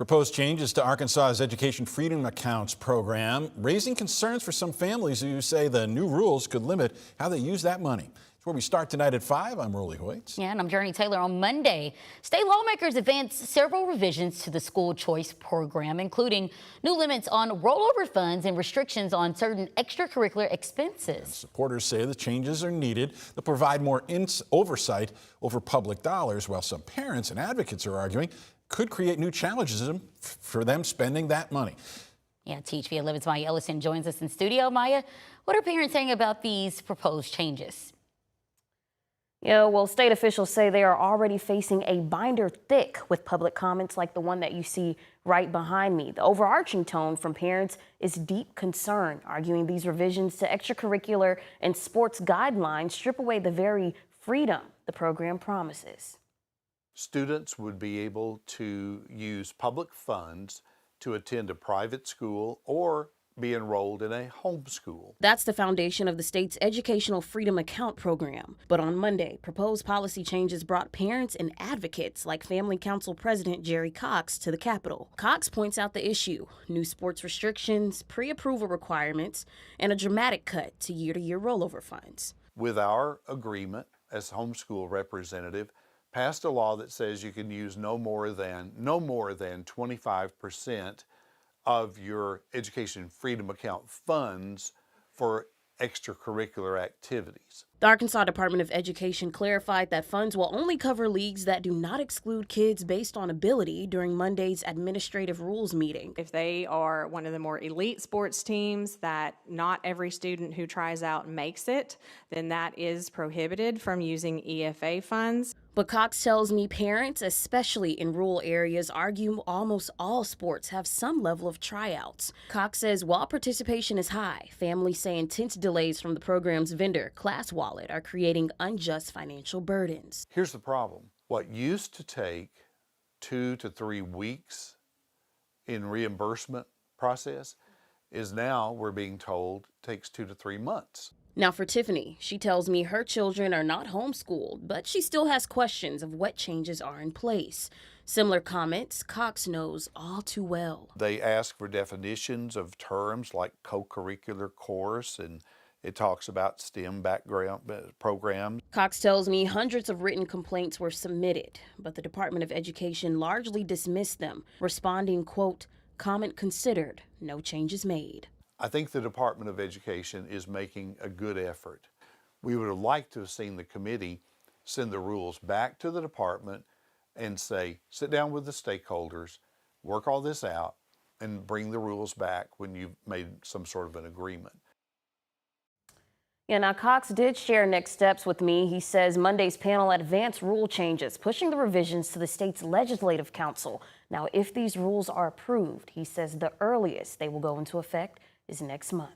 Proposed changes to Arkansas's Education Freedom Accounts program, raising concerns for some families who say the new rules could limit how they use that money. It's where we start tonight at 5. I'm Rolly Hoyt. Yeah, and I'm Journey Taylor. On Monday, state lawmakers advanced several revisions to the school choice program, including new limits on rollover funds and restrictions on certain extracurricular expenses. And supporters say the changes are needed. They'll provide more oversight over public dollars, while some parents and advocates are arguing could create new challenges for them spending that money. Yeah, Teach via 11's Maya Ellison joins us in studio. Maya, what are parents saying about these proposed changes? Yeah, well, state officials say they are already facing a binder thick with public comments like the one that you see right behind me. The overarching tone from parents is deep concern, arguing these revisions to extracurricular and sports guidelines strip away the very freedom the program promises. Students would be able to use public funds to attend a private school or be enrolled in a homeschool. That's the foundation of the state's Educational Freedom Account program. But on Monday, proposed policy changes brought parents and advocates like Family Council President Jerry Cox to the Capitol. Cox points out the issue: new sports restrictions, pre-approval requirements, and a dramatic cut to year-to-year rollover funds. With our agreement as homeschool representative, passed a law that says you can use no more than 25% of your Education Freedom Account funds for extracurricular activities. The Arkansas Department of Education clarified that funds will only cover leagues that do not exclude kids based on ability during Monday's administrative rules meeting. If they are one of the more elite sports teams that not every student who tries out makes it, then that is prohibited from using EFA funds. But Cox tells me parents, especially in rural areas, argue almost all sports have some level of tryouts. Cox says while participation is high, families say intense delays from the program's vendor, Class Wallet, are creating unjust financial burdens. Here's the problem. What used to take 2 to 3 weeks in reimbursement process is now, we're being told, takes 2 to 3 months. Now for Tiffany, she tells me her children are not homeschooled, but she still has questions of what changes are in place. Similar comments Cox knows all too well. They ask for definitions of terms like co-curricular course, and it talks about STEM background programs. Cox tells me hundreds of written complaints were submitted, but the Department of Education largely dismissed them, responding, quote, "comment considered, no changes made." I think the Department of Education is making a good effort. We would have liked to have seen the committee send the rules back to the department and say, sit down with the stakeholders, work all this out, and bring the rules back when you've made some sort of an agreement. Yeah, now Cox did share next steps with me. He says Monday's panel advanced rule changes, pushing the revisions to the state's Legislative Council. Now, if these rules are approved, he says the earliest they will go into effect is next month.